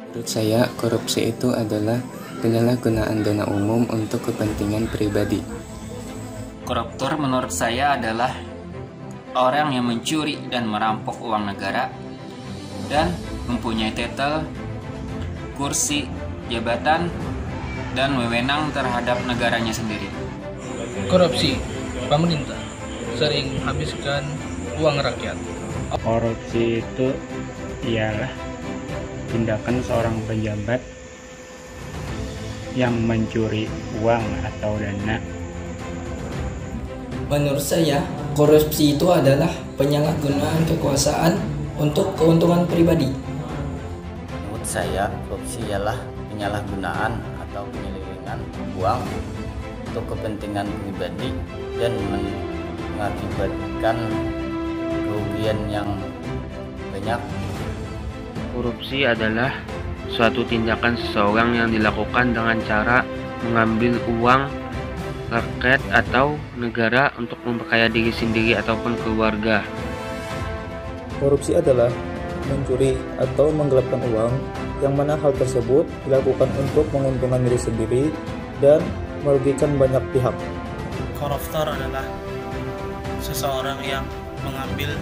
Menurut saya, korupsi itu adalah penyalahgunaan dana umum untuk kepentingan pribadi. Koruptor menurut saya adalah orang yang mencuri dan merampok uang negara dan mempunyai titel, kursi, jabatan, dan wewenang terhadap negaranya sendiri. Korupsi, pemerintah sering habiskan uang rakyat. Korupsi itu ialah tindakan seorang pejabat yang mencuri uang atau dana. Menurut saya, korupsi itu adalah penyalahgunaan kekuasaan untuk keuntungan pribadi. Menurut saya, korupsi ialah penyalahgunaan atau penyelewengan uang untuk kepentingan pribadi dan mengakibatkan kerugian yang banyak. Korupsi adalah suatu tindakan seseorang yang dilakukan dengan cara mengambil uang rakyat atau negara untuk memperkaya diri sendiri ataupun keluarga. Korupsi adalah mencuri atau menggelapkan uang, yang mana hal tersebut dilakukan untuk menguntungkan diri sendiri dan merugikan banyak pihak. Koruptor adalah seseorang yang mengambil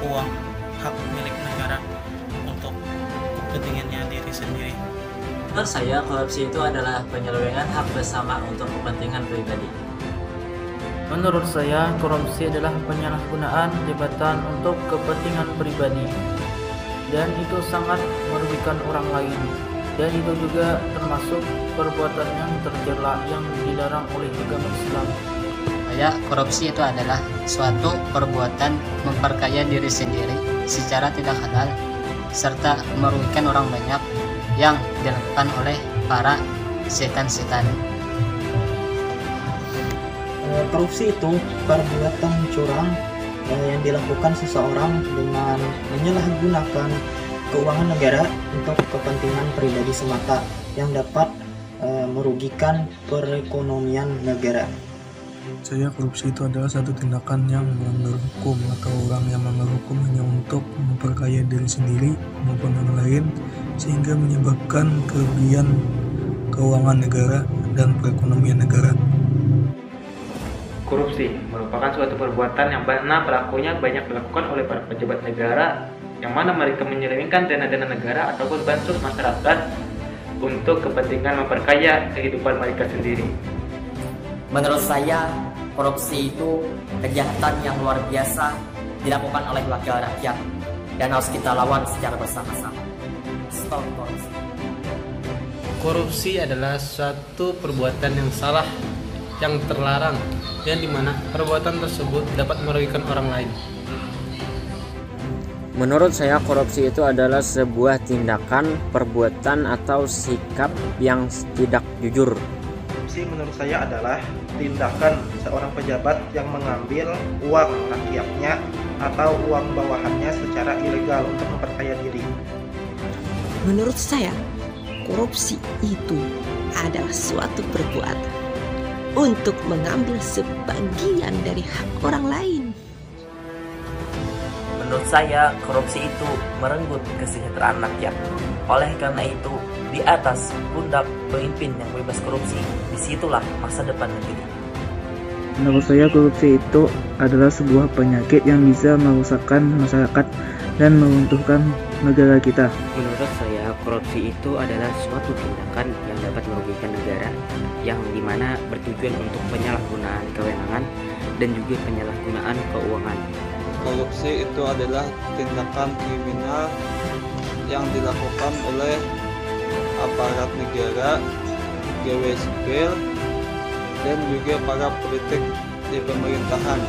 uang hak milik negara untuk kepentingannya diri sendiri. Menurut saya, korupsi itu adalah penyelewengan hak bersama untuk kepentingan pribadi. Menurut saya, korupsi adalah penyalahgunaan jabatan untuk kepentingan pribadi, dan itu sangat merugikan orang lain, dan itu juga termasuk perbuatan yang tercela yang dilarang oleh agama Islam. Korupsi itu adalah suatu perbuatan memperkaya diri sendiri secara tidak halal serta merugikan orang banyak yang dilakukan oleh para setan-setan. Korupsi itu perbuatan curang yang dilakukan seseorang dengan menyalahgunakan keuangan negara untuk kepentingan pribadi semata yang dapat merugikan perekonomian negara. Saya, korupsi itu adalah satu tindakan yang melanggar hukum atau orang yang melanggar hukum hanya untuk memperkaya diri sendiri maupun orang lain sehingga menyebabkan kerugian keuangan negara dan perekonomian negara. Korupsi merupakan suatu perbuatan yang mana pelakunya banyak dilakukan oleh para pejabat negara yang mana mereka menyelewengkan dana-dana negara ataupun bansos masyarakat untuk kepentingan memperkaya kehidupan mereka sendiri. Menurut saya, korupsi itu kejahatan yang luar biasa dilakukan oleh wakil rakyat dan harus kita lawan secara bersama-sama. Stop korupsi. Korupsi adalah suatu perbuatan yang salah, yang terlarang, dan dimana perbuatan tersebut dapat merugikan orang lain. Menurut saya, korupsi itu adalah sebuah tindakan, perbuatan, atau sikap yang tidak jujur. Korupsi menurut saya adalah tindakan seorang pejabat yang mengambil uang rakyatnya atau uang bawahannya secara ilegal untuk memperkaya diri. Menurut saya, korupsi itu adalah suatu perbuatan untuk mengambil sebagian dari hak orang lain. Menurut saya, korupsi itu merenggut kesejahteraan rakyat. Oleh karena itu, di atas pundak pemimpin yang bebas korupsi, disitulah masa depan negeri. Menurut saya, korupsi itu adalah sebuah penyakit yang bisa merusakkan masyarakat dan meruntuhkan negara kita. Menurut saya, korupsi itu adalah suatu tindakan yang dapat merugikan negara, yang dimana bertujuan untuk penyalahgunaan kewenangan dan juga penyalahgunaan keuangan. Korupsi itu adalah tindakan kriminal yang dilakukan oleh aparat negara, pegawai sipil, dan juga para politik di pemerintahan.